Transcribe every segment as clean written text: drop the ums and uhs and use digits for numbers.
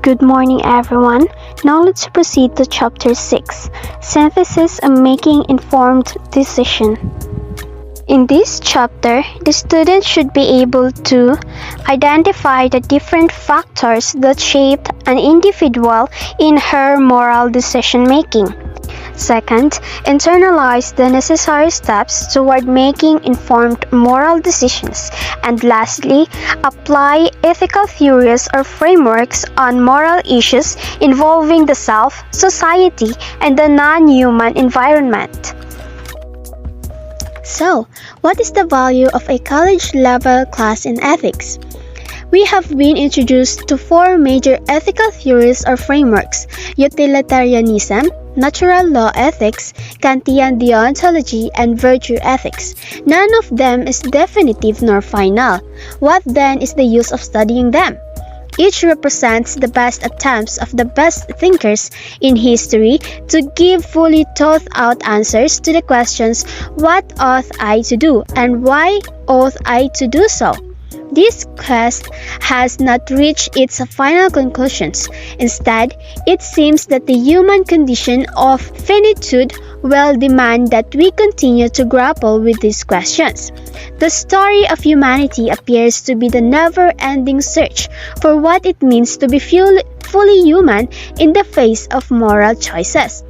Good morning, everyone. Now let's proceed to Chapter 6, Synthesis and Making Informed Decision. In this chapter, the student should be able to identify the different factors that shaped an individual in her moral decision-making. Second, internalize the necessary steps toward making informed moral decisions. And lastly, apply ethical theories or frameworks on moral issues involving the self, society, and the non-human environment. So, what is the value of a college-level class in ethics? We have been introduced to 4 major ethical theories or frameworks: utilitarianism, natural law ethics, Kantian deontology, and virtue ethics. None of them is definitive nor final. What then is the use of studying them? Each represents the best attempts of the best thinkers in history to give fully thought-out answers to the questions, what ought I to do, and why ought I to do so? This quest has not reached its final conclusions. Instead, it seems that the human condition of finitude will demand that we continue to grapple with these questions. The story of humanity appears to be the never-ending search for what it means to be fully human in the face of moral choices.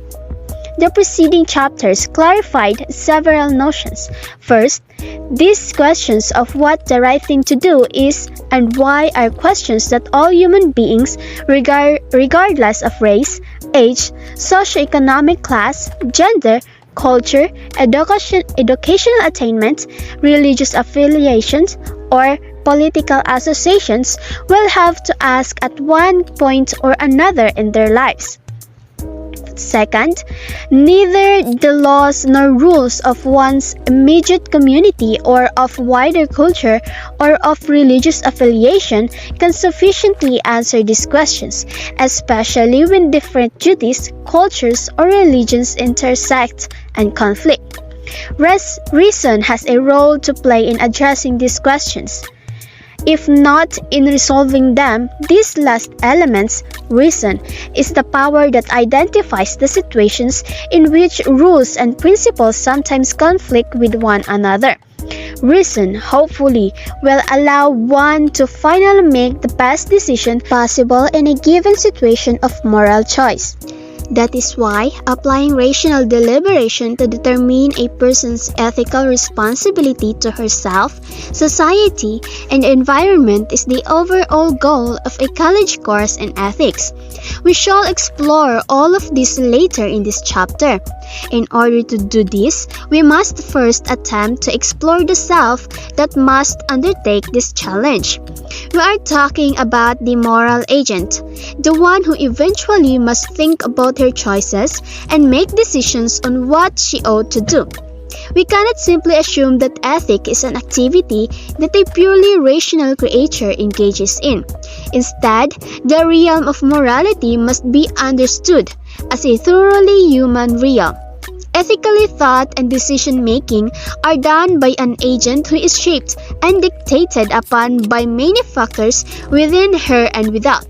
The preceding chapters clarified several notions. First, these questions of what the right thing to do is and why are questions that all human beings, regardless of race, age, socioeconomic class, gender, culture, educational attainment, religious affiliations, or political associations, will have to ask at one point or another in their lives. Second, neither the laws nor rules of one's immediate community or of wider culture or of religious affiliation can sufficiently answer these questions, especially when different duties, cultures, or religions intersect and conflict. Reason has a role to play in addressing these questions. If not in resolving them, these last elements, reason, is the power that identifies the situations in which rules and principles sometimes conflict with one another. Reason, hopefully, will allow one to finally make the best decision possible in a given situation of moral choice. That is why applying rational deliberation to determine a person's ethical responsibility to herself, society, and environment is the overall goal of a college course in ethics. We shall explore all of this later in this chapter. In order to do this, we must first attempt to explore the self that must undertake this challenge. We are talking about the moral agent, the one who eventually must think about her choices and make decisions on what she ought to do. We cannot simply assume that ethics is an activity that a purely rational creature engages in. Instead, the realm of morality must be understood as a thoroughly human realm. Ethically thought and decision-making are done by an agent who is shaped and dictated upon by many factors within her and without.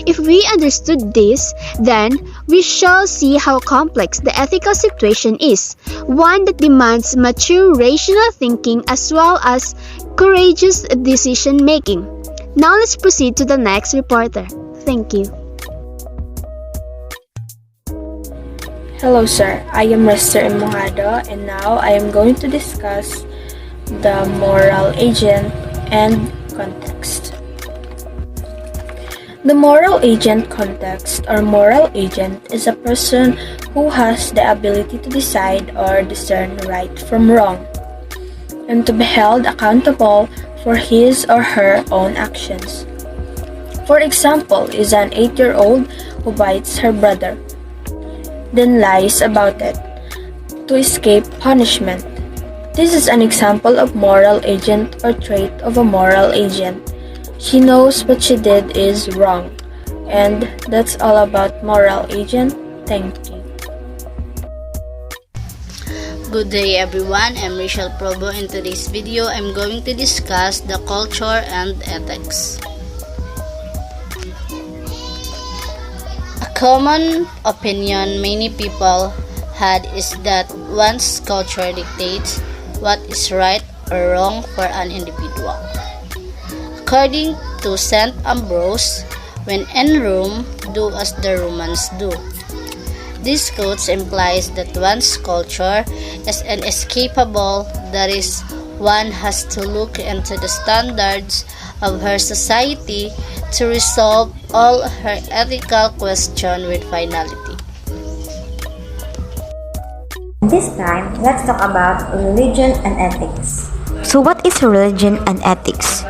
If we understood this, then we shall see how complex the ethical situation is, one that demands mature rational thinking as well as courageous decision-making. Now let's proceed to the next reporter. Thank you. Hello sir, I am Mr. Mojado and now I am going to discuss the moral agent and context. The moral agent context or moral agent is a person who has the ability to decide or discern right from wrong and to be held accountable for his or her own actions. For example, is an 8-year-old who bites her brother, then lies about it to escape punishment. This is an example of moral agent or trait of a moral agent. She knows what she did is wrong. And that's all about moral agent. Thank you. Good day everyone, I'm Rachel Probo. In today's video, I'm going to discuss the culture and ethics. common opinion many people had is that one's culture dictates what is right or wrong for an individual. According to St. Ambrose, when in Rome, do as the Romans do. This quote implies that one's culture is inescapable, that is, one has to look into the standards of her society to resolve all her ethical questions with finality. This time, let's talk about religion and ethics. So what is religion and ethics?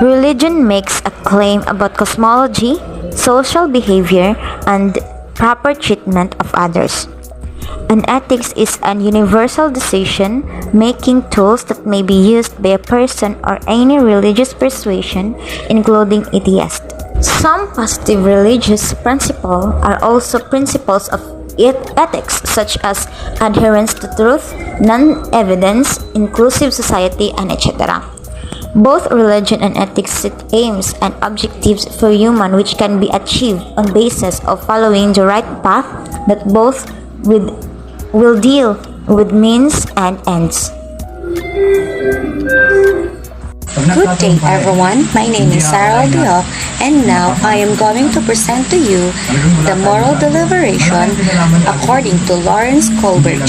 Religion makes a claim about cosmology, social behavior, and proper treatment of others. And ethics is an universal decision-making tools that may be used by a person or any religious persuasion, including atheists. Some positive religious principles are also principles of ethics, such as adherence to truth, non-evidence, inclusive society, and etc. Both religion and ethics set aims and objectives for human which can be achieved on basis of following the right path, that both will deal with means and ends. Good day everyone, my name is Sarah Albiol and now I am going to present to you the moral deliberation according to Lawrence Kohlberg.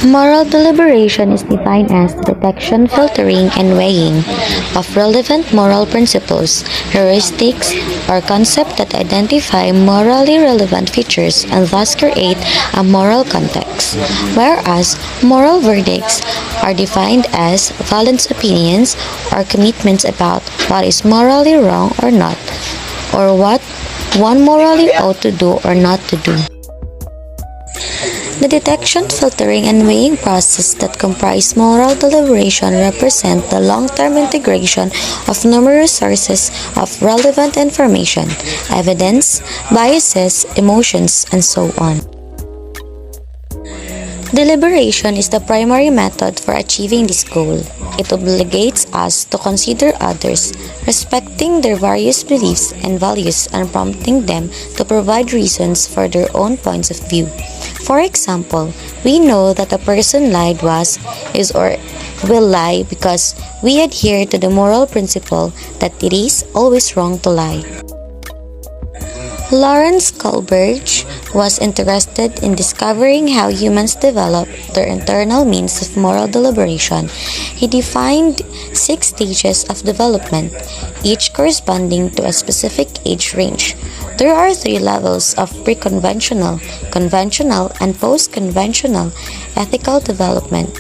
Moral deliberation is defined as the detection, filtering, and weighing of relevant moral principles, heuristics, or concepts that identify morally relevant features and thus create a moral context, whereas moral verdicts are defined as balanced opinions or commitments about what is morally wrong or not, or what one morally ought to do or not to do. The detection, filtering, and weighing process that comprise moral deliberation represent the long-term integration of numerous sources of relevant information, evidence, biases, emotions, and so on. Deliberation is the primary method for achieving this goal. It obligates us to consider others, respecting their various beliefs and values and prompting them to provide reasons for their own points of view. For example, we know that a person lied is or will lie because we adhere to the moral principle that it is always wrong to lie. Lawrence Kohlberg was interested in discovering how humans develop their internal means of moral deliberation. He defined 6 stages of development, each corresponding to a specific age range. There are 3 levels of pre-conventional, conventional, and post-conventional ethical development.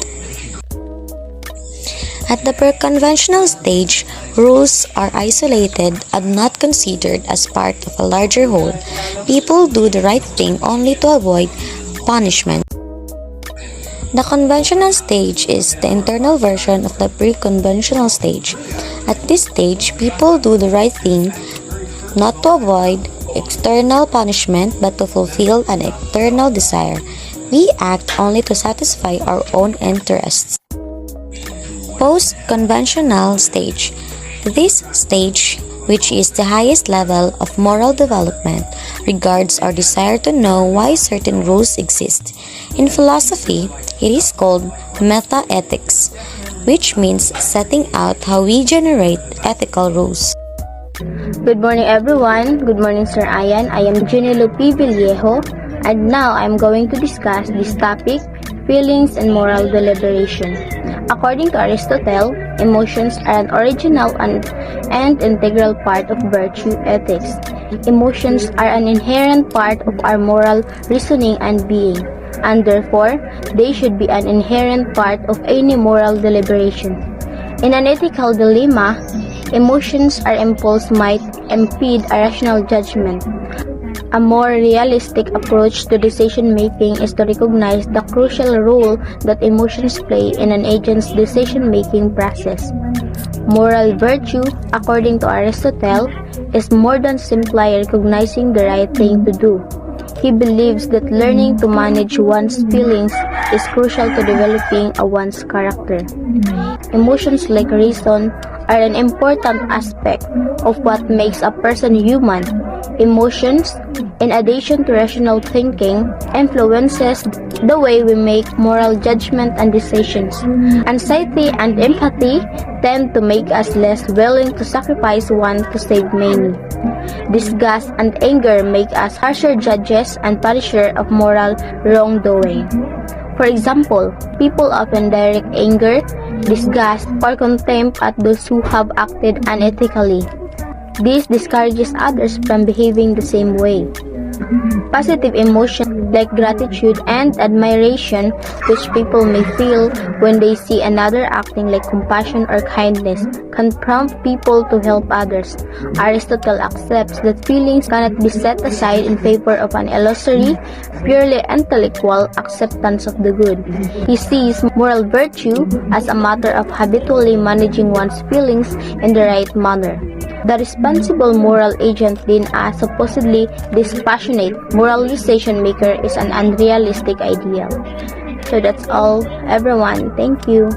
At the pre-conventional stage, rules are isolated and not considered as part of a larger whole. People do the right thing only to avoid punishment. The conventional stage is the internal version of the pre-conventional stage. At this stage, people do the right thing not to avoid external punishment but to fulfill an internal desire. We act only to satisfy our own interests. Post-conventional stage. This stage, which is the highest level of moral development, regards our desire to know why certain rules exist. In philosophy, it is called meta-ethics, which means setting out how we generate ethical rules. Good morning everyone. Good morning Sir Ian. I am Junilo P. Villejo and now I am going to discuss this topic, feelings and moral deliberation. According to Aristotle, emotions are an original and integral part of virtue ethics. Emotions are an inherent part of our moral reasoning and being, and therefore, they should be an inherent part of any moral deliberation. In an ethical dilemma, emotions or impulse might impede a rational judgment. A more realistic approach to decision-making is to recognize the crucial role that emotions play in an agent's decision-making process. Moral virtue, according to Aristotle, is more than simply recognizing the right thing to do. He believes that learning to manage one's feelings is crucial to developing one's character. Emotions like reason are an important aspect of what makes a person human. Emotions, in addition to rational thinking, influences the way we make moral judgment and decisions. Anxiety and empathy tend to make us less willing to sacrifice one to save many. Disgust and anger make us harsher judges and punisher of moral wrongdoing. For example, people often direct anger, disgust, or contempt at those who have acted unethically. This discourages others from behaving the same way. Positive emotions like gratitude and admiration, which people may feel when they see another acting like compassion or kindness, can prompt people to help others. Aristotle accepts that feelings cannot be set aside in favor of an illusory, purely intellectual acceptance of the good. He sees moral virtue as a matter of habitually managing one's feelings in the right manner. The responsible moral agent in a supposedly dispassionate moral decision maker is an unrealistic ideal. So that's all, everyone. Thank you.